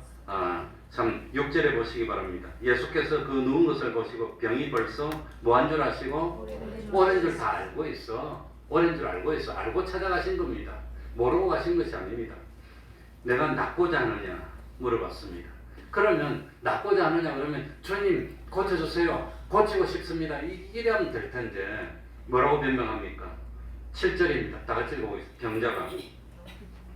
6절에 보시기 바랍니다. 예수께서 그 누운 것을 보시고 병이 벌써 뭐한 줄 아시고? 오랜 줄 다 알고 있어. 오랜 줄 알고 있어. 알고 찾아가신 겁니다. 모르고 가신 것이 아닙니다. 내가 낫고자 하느냐 물어봤습니다. 그러면 낫고자 하느냐 그러면 주님 고쳐주세요. 고치고 싶습니다. 이래면 될 텐데 뭐라고 변명합니까? 7절입니다. 다 같이 보고 있습니다.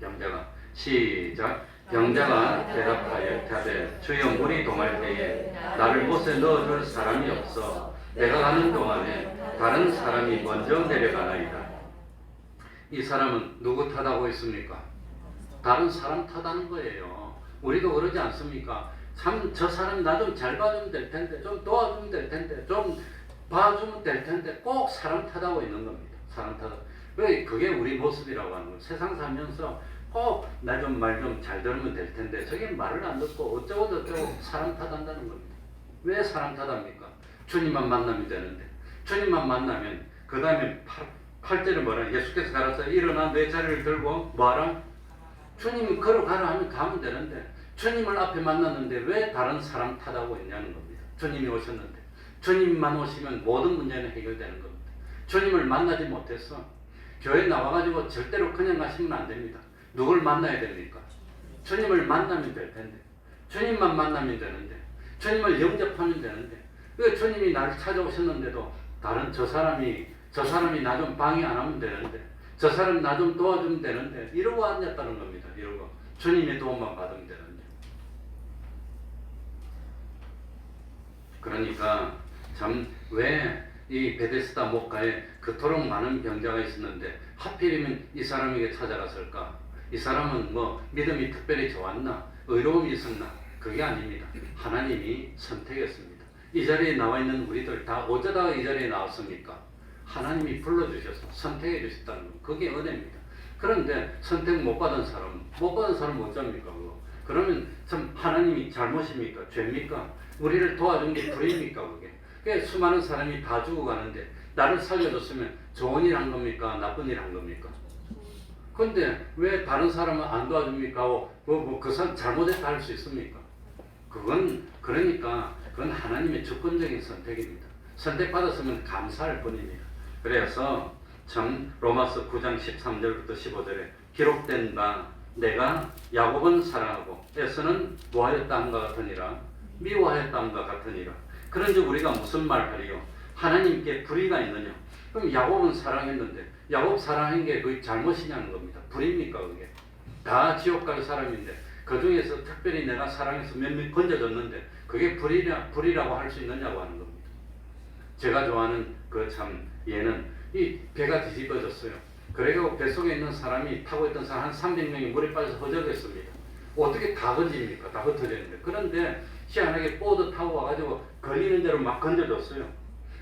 병자가 시작. 병자가 대답하여 가되 주여 물이 동할 때에 나를 못에 넣어줄 사람이 없어 내가 가는 동안에 다른 사람이 먼저 내려가나이다. 이 사람은 누구 탓하고 있습니까? 다른 사람 탓하는 거예요. 우리도 그러지 않습니까? 참 저 사람 나 좀 잘 봐주면 될 텐데, 좀 도와주면 될 텐데, 좀 봐주면 될 텐데 꼭 사람 탓하고 있는 겁니다. 사람 탓. 그게 우리 모습이라고 하는 거예요. 세상 살면서 꼭 나 좀 말 좀 잘 들으면 될 텐데 저게 말을 안 듣고 어쩌고 저쩌고 사람 탓한다는 겁니다. 왜 사람 탓합니까? 주님만 만나면 되는데, 주님만 만나면 그 다음에 8절에 뭐라? 예수께서 가라사 일어나 내 자리를 들고 뭐하라? 주님이 걸어가라 하면 가면 되는데 주님을 앞에 만났는데 왜 다른 사람 탓하고 있냐는 겁니다. 주님이 오셨는데 주님만 오시면 모든 문제는 해결되는 겁니다. 주님을 만나지 못해서 교회 나와가지고 절대로 그냥 가시면 안 됩니다. 누굴 만나야 됩니까? 주님을 만나면 될 텐데, 주님만 만나면 되는데, 주님을 영접하면 되는데, 그 주님이 나를 찾아오셨는데도 다른 저 사람이 나 좀 방해 안 하면 되는데, 저 사람 나 좀 도와주면 되는데 이러고 앉았다는 겁니다. 이러고 주님의 도움만 받으면 되는데. 그러니까 참 왜 이 베데스다 목가에 그토록 많은 병자가 있었는데 하필이면 이 사람에게 찾아갔을까? 이 사람은 뭐 믿음이 특별히 좋았나? 의로움이 있었나? 그게 아닙니다. 하나님이 선택했습니다. 이 자리에 나와 있는 우리들 다 어쩌다가 이 자리에 나왔습니까? 하나님이 불러주셔서 선택해 주셨다는 거. 그게 은혜입니다. 그런데 선택 못 받은 사람 어쩝니까? 그거? 그러면 참 하나님이 잘못입니까? 죄입니까? 우리를 도와준 게 불의입니까? 그게? 수많은 사람이 다 죽어가는데 나를 살려줬으면 좋은 일 한 겁니까? 나쁜 일 한 겁니까? 근데 왜 다른 사람은 안 도와줍니까? 그 사람 잘못했다 할 수 있습니까? 그러니까 그건 하나님의 주권적인 선택입니다. 선택받았으면 감사할 뿐입니다. 그래서 참 로마서 9장 13절부터 15절에 기록된 바 내가 야곱은 사랑하고 에서는 뭐하였다 함과 같으니라 미워하였다 함과 같으니라. 그런즉 우리가 무슨 말하리요? 하나님께 불의가 있느냐? 그럼 야곱은 사랑했는데 야곱 사랑한 게 그게 잘못이냐는 겁니다. 불의입니까 그게? 다 지옥 갈 사람인데 그 중에서 특별히 내가 사랑해서 몇몇 건져줬는데 그게 불의라고 할 수 있느냐고 하는 겁니다. 제가 좋아하는 그 참 얘는 이 배가 뒤집어졌어요. 그래서 뱃속에 있는 사람이 타고 있던 사람 한 300명이 물에 빠져서 허덕였습니다. 어떻게 다 건집니까? 다 흩어졌는데. 그런데 희한하게 보드 타고 와가지고 걸리는 대로 막 건져줬어요.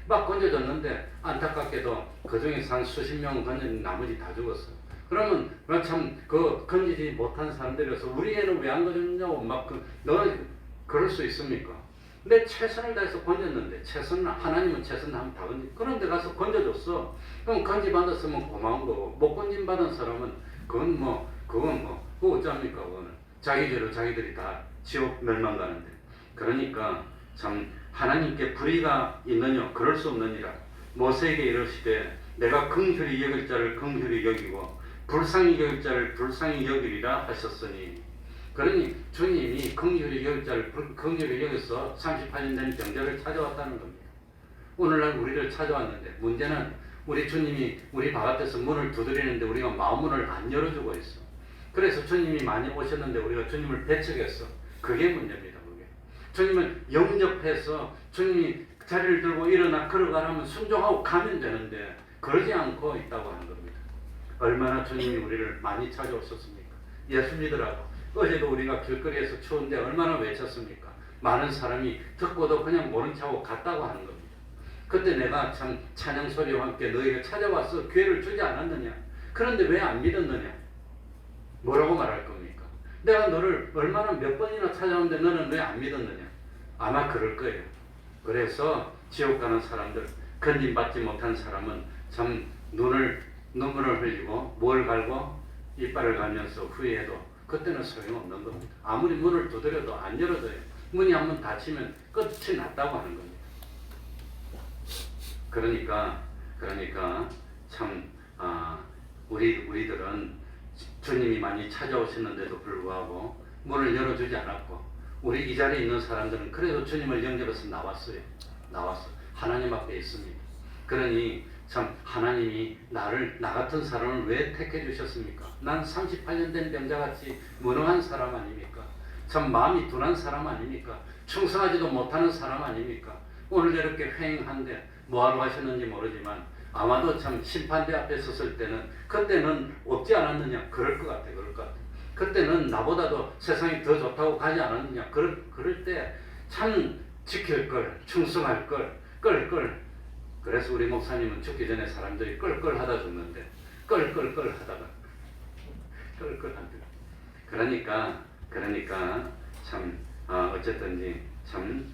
막 건져줬는데 안타깝게도 그 중에서 한 수십 명 건졌는데 나머지 다 죽었어요. 그러면 참 그 건지지 못한 사람들이어서 우리 애는 왜 안 건졌냐고 너는 그럴 수 있습니까? 내 최선을 다해서 건졌는데 하나님은 최선을 하면 다 건지. 그런데 가서 건져줬어. 그럼 건지 받았으면 고마운 거고 못 건진 받은 사람은 그건 그거 어쩝니까 그거는 자기 죄로 자기들이 다 지옥 멸망 가는데. 그러니까 참 하나님께 불의가 있느냐 그럴 수 없느니라. 모세에게 이르시되 내가 긍휼히 여길 자를 긍휼히 여기고 불쌍히 여길 자를 불쌍히 여기리라 하셨으니. 그러니 주님이 긍휼히 여길 자를 긍휼히 여겨서 38년 된 병자를 찾아왔다는 겁니다. 오늘날 우리를 찾아왔는데 문제는 우리 주님이 우리 발 앞에서 문을 두드리는데 우리가 마음문을 안 열어주고 있어. 그래서 주님이 많이 오셨는데 우리가 주님을 배척했어. 그게 문제입니다. 그게. 주님을 영접해서 주님이 자리를 들고 일어나 걸어가라면 순종하고 가면 되는데 그러지 않고 있다고 하는 겁니다. 얼마나 주님이 우리를 많이 찾아오셨습니까? 예수 믿으라고. 어제도 우리가 길거리에서 추운데 얼마나 외쳤습니까? 많은 사람이 듣고도 그냥 모른 척하고 갔다고 하는 겁니다. 그때 내가 참 찬양 소리와 함께 너희가 찾아와서 기회를 주지 않았느냐? 그런데 왜 안 믿었느냐? 뭐라고 말할 겁니까? 내가 너를 얼마나 몇 번이나 찾아오는데 너는 왜 안 믿었느냐? 아마 그럴 거예요. 그래서 지옥 가는 사람들, 건진받지 못한 사람은 참 눈물을 흘리고 뭘 갈고 이빨을 갈면서 후회해도 그때는 소용없는 겁니다. 아무리 문을 두드려도 안 열어져요. 문이 한번 닫히면 끝이 났다고 하는 겁니다. 그러니까 참 우리들은 주님이 많이 찾아오셨는데도 불구하고 문을 열어주지 않았고 우리 이 자리에 있는 사람들은 그래도 주님을 영접해서 나왔어. 하나님 앞에 있습니다. 그러니 참 하나님이 나 같은 사람을 왜 택해 주셨습니까? 난 38년 된 병자같이 무능한 사람 아닙니까? 참 마음이 둔한 사람 아닙니까? 충성하지도 못하는 사람 아닙니까? 오늘 이렇게 회행한데 뭐하러 하셨는지 모르지만 아마도 참 심판대 앞에 섰을 때는 그때는 없지 않았느냐? 그럴 것 같아. 그때는 나보다도 세상이 더 좋다고 가지 않았느냐. 그럴 때 참 지킬 걸, 충성할 걸, 끌. 그래서 우리 목사님은 죽기 전에 사람들이 끌 하다 죽는데, 끌 하다가 그러니까 참 어쨌든지 참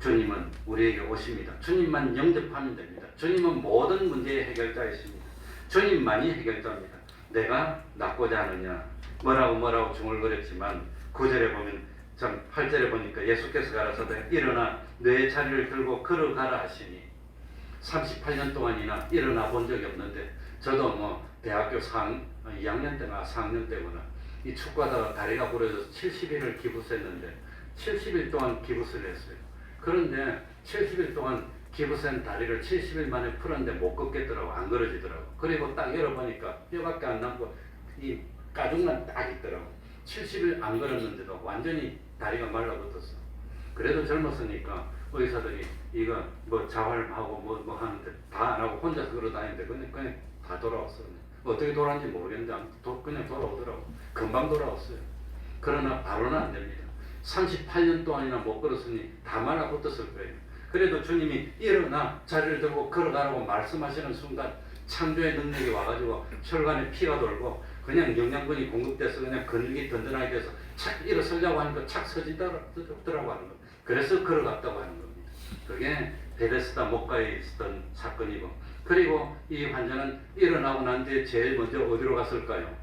주님은 우리에게 오십니다. 주님만 영접하면 됩니다. 주님은 모든 문제의 해결자이십니다. 주님만이 해결자입니다. 내가 낫고자 하느냐 뭐라고 중얼거렸지만 9절에 보면 참 8절에 보니까 예수께서 가라사대 일어나 내 자리를 들고 걸어가라 하시니 38년 동안이나 일어나 본 적이 없는데 저도 뭐 대학교 2학년 때나 4학년 때구나 이 축구하다가 다리가 부러져서 70일을 기부했는데 70일 동안 기부스를 했어요. 그런데 70일 동안 기부센 다리를 70일 만에 풀었는데 못 걷겠더라고. 안 걸어지더라고. 그리고 딱 열어보니까 뼈밖에 안 남고 이 가죽만 딱 있더라고. 70일 안 걸었는데도 완전히 다리가 말라붙었어. 그래도 젊었으니까 의사들이 이거 뭐 자활하고 뭐 하는데 다 안 하고 혼자서 걸어 다니는데 그냥 다 돌아왔어. 어떻게 돌아왔는지 모르겠는데 그냥 돌아오더라고. 금방 돌아왔어요. 그러나 바로는 안 됩니다. 38년 동안이나 못 걸었으니 다 말라붙었을 거예요. 그래도 주님이 일어나 자리를 들고 걸어가라고 말씀하시는 순간 창조의 능력이 와가지고 혈관에 피가 돌고 그냥 영양분이 공급돼서 그냥 근육이 든든하게 돼서 착 일어서려고 하니까 착 서지더라고 하는 거. 그래서 걸어갔다고 하는 겁니다. 그게 베데스다 목가에 있었던 사건이고, 그리고 이 환자는 일어나고 난 뒤에 제일 먼저 어디로 갔을까요?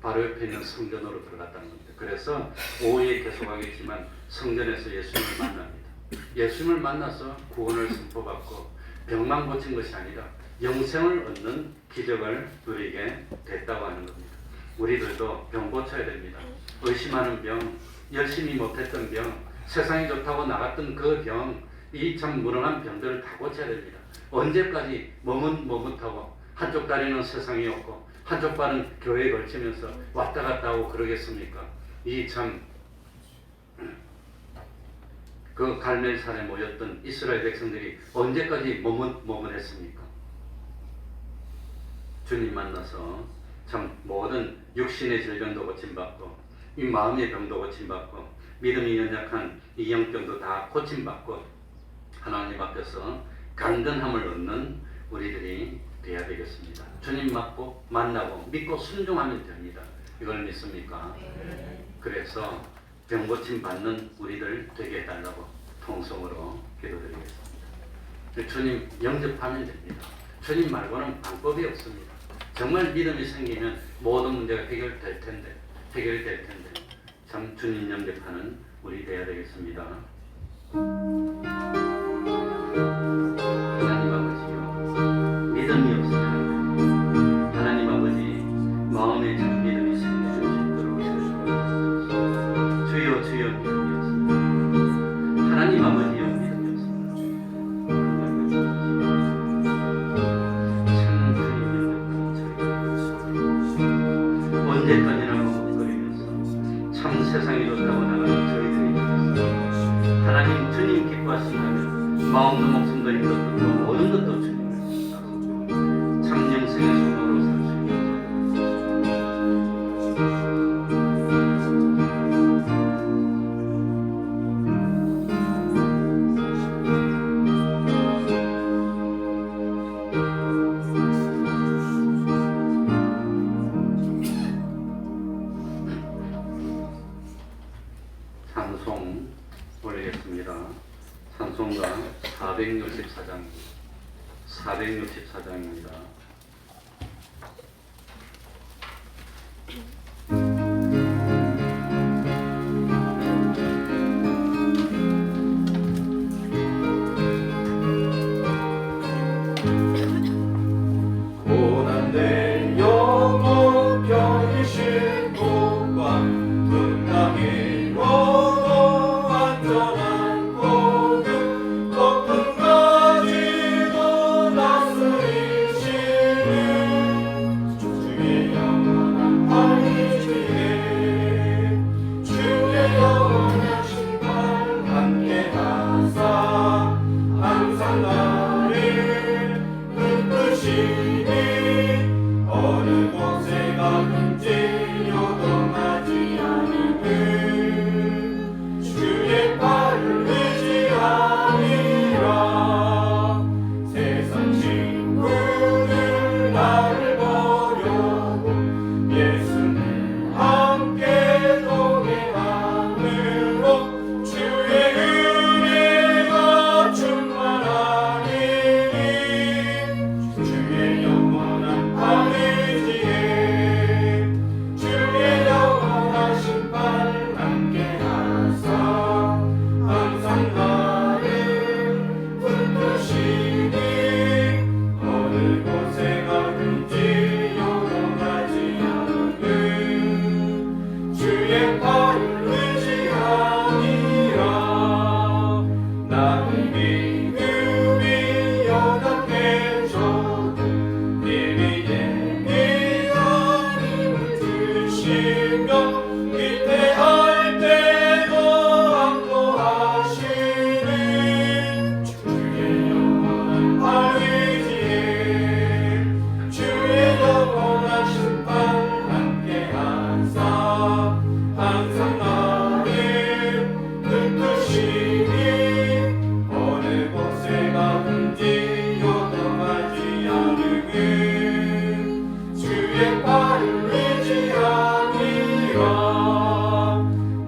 바로 옆에 있는 성전으로 들어갔다는 겁니다. 그래서 오후에 계속하겠지만 성전에서 예수님을 만납니다. 예수님을 만나서 구원을 선포받고 병만 고친 것이 아니라 영생을 얻는 기적을 누리게 됐다고 하는 겁니다. 우리들도 병 고쳐야 됩니다. 의심하는 병, 열심히 못했던 병, 세상이 좋다고 나갔던 그 병, 이 참 무능한 병들을 다 고쳐야 됩니다. 언제까지 머뭇하고 한쪽 다리는 세상이 없고 한쪽 발은 교회에 걸치면서 왔다 갔다 하고 그러겠습니까? 이 참 그 갈멜산에 모였던 이스라엘 백성들이 언제까지 머뭇했습니까? 주님 만나서 참 모든 육신의 질병도 고침받고 이 마음의 병도 고침받고 믿음이 연약한 이 영병도 다 고침받고 하나님 앞에서 강건함을 얻는 우리들이 되어야 되겠습니다. 주님 만나고 믿고 순종하면 됩니다. 이걸 믿습니까? 그래서 병 고침 받는 우리들 되게 해달라고 통성으로 기도드리겠습니다. 주님 영접하면 됩니다. 주님 말고는 방법이 없습니다. 정말 믿음이 생기면 모든 문제가 해결될 텐데 참 주님 영접하는 우리 되어야 되겠습니다. 하나님 아버지요, 믿음이 없으면 하나님 아버지 마음에 참 믿음이 생길 수 있도록 해주시옵소서. 주여 믿음이 없습니다. 하나님 아버지요, 믿음이 없습니다. 참 주님 영접하는 저희 언제까지나 머뭇거리면서 참 세상이 좋다고 나가는 저희들이 되겠습니다. 하나님 주님 기뻐하신다면 마음도 목숨도 힘도 또 모든 것도 주님을 참 영생의 소망으로 살 수 있는 찬송 올리겠습니다. 찬송가 464장입니다. 고난된 영혼 견디신 분과 분당이로도 안전한 복음 거품 가지고 다스리신 사랑하는지 요동하지 않음은 주의 팔을 의지함이라.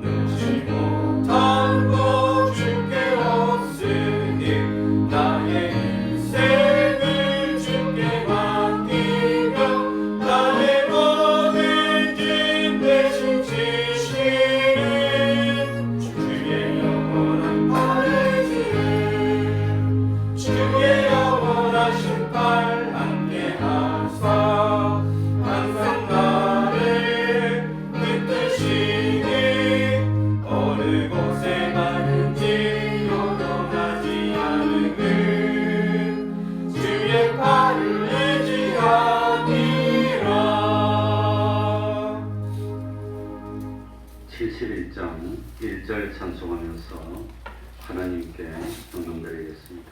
능치 못한 것 주께 없으니 나의 인생을 주께 맡기며 나의 모든 짐 대신 지시는 주의 영원한 팔을 지에 주의 영원하신 팔 함께 하사 항상 나를 붙드시니 어느 곳에 가든지 요동하지 않음은 주의 팔을 의지함이라. 71장 1절 찬송하면서 하나님께 영광드리겠습니다.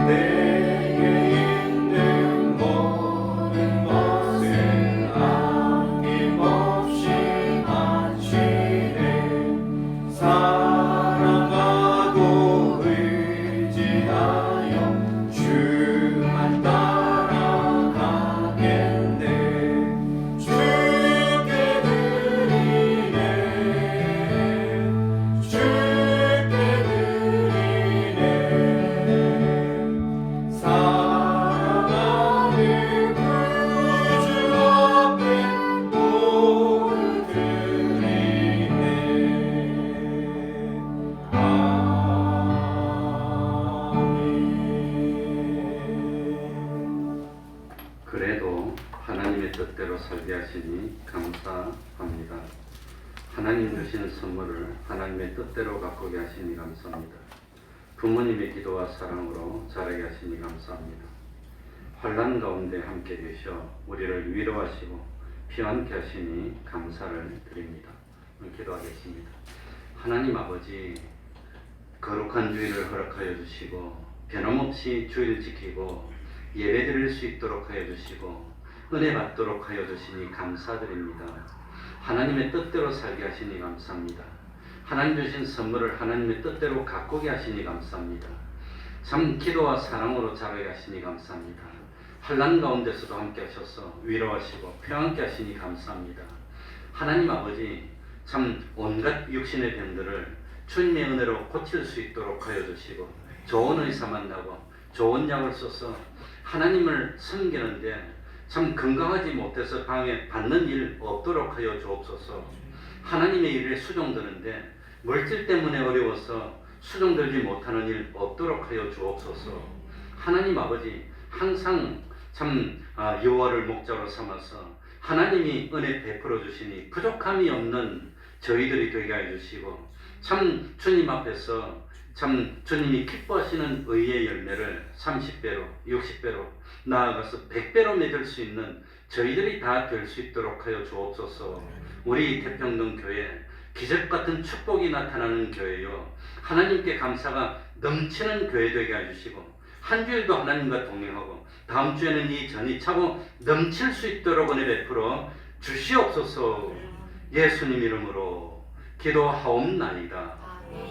내게 있는 모든 것을 아낌없이 바치네. 사랑하고 의지하여 주만 따라가겠네. 주께 드리네. 주께 드리네. 사랑하는 구주 앞에 모두 드리네. 아멘. 그래도 하나님의 뜻대로 살게 하시니 감사합니다. 하나님 주신 선물을 하나님의 뜻대로 가꾸게 하시니 감사합니다. 부모님의 기도와 사랑으로 자라게 하시니 감사합니다. 환난 가운데 함께 계셔 우리를 위로하시고 피안케 하시니 감사를 드립니다. 기도하겠습니다. 하나님 아버지, 거룩한 주일을 허락하여 주시고 변함없이 주일 지키고 예배드릴 수 있도록 하여 주시고 은혜 받도록 하여 주시니 감사드립니다. 하나님의 뜻대로 살게 하시니 감사합니다. 하나님 주신 선물을 하나님의 뜻대로 가꾸게 하시니 감사합니다. 참 기도와 사랑으로 자라게 하시니 감사합니다. 환난 가운데서도 함께 하셔서 위로하시고 평안케 하시니 감사합니다. 하나님 아버지, 참 온갖 육신의 병들을 주님의 은혜로 고칠 수 있도록 하여 주시고 좋은 의사 만나고 좋은 약을 써서 하나님을 섬기는데 참 건강하지 못해서 방해 받는 일 없도록 하여 주옵소서. 하나님의 일에 수종드는데 물질 때문에 어려워서 수종들지 못하는 일 없도록 하여 주옵소서. 하나님 아버지, 항상 참 여호와를 목자로 삼아서 하나님이 은혜 베풀어 주시니 부족함이 없는 저희들이 되게 해 주시고 참 주님 앞에서 참 주님이 기뻐하시는 의의 열매를 30배로 60배로 나아가서 100배로 맺을 수 있는 저희들이 다 될 수 있도록 하여 주옵소서. 우리 태평동 교회 기적같은 축복이 나타나는 교회요, 하나님께 감사가 넘치는 교회 되게 해주시고 한 주일도 하나님과 동행하고 다음 주에는 이 전이 차고 넘칠 수 있도록 은혜 베풀어 주시옵소서. 예수님 이름으로 기도하옵나이다.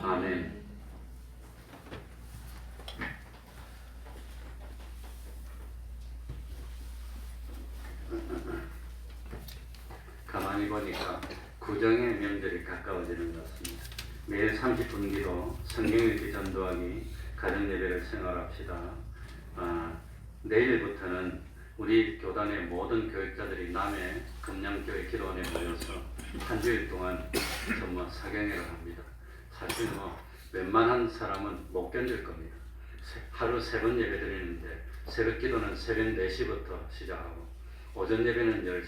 아멘. 가만히 보니까 구정의 명절이 가까워지는 것 같습니다. 매일 30분 기도, 성경 읽기 전도하기, 가정예배를 생활합시다. 내일부터는 우리 교단의 모든 교육자들이 남해 금양교회 기도원에 모여서 한 주일 동안 정말 사경회를 합니다. 사실 웬만한 사람은 못 견딜 겁니다. 하루 3번 예배 드리는데 새벽 기도는 새벽 4시부터 시작하고 오전 예배는 10시,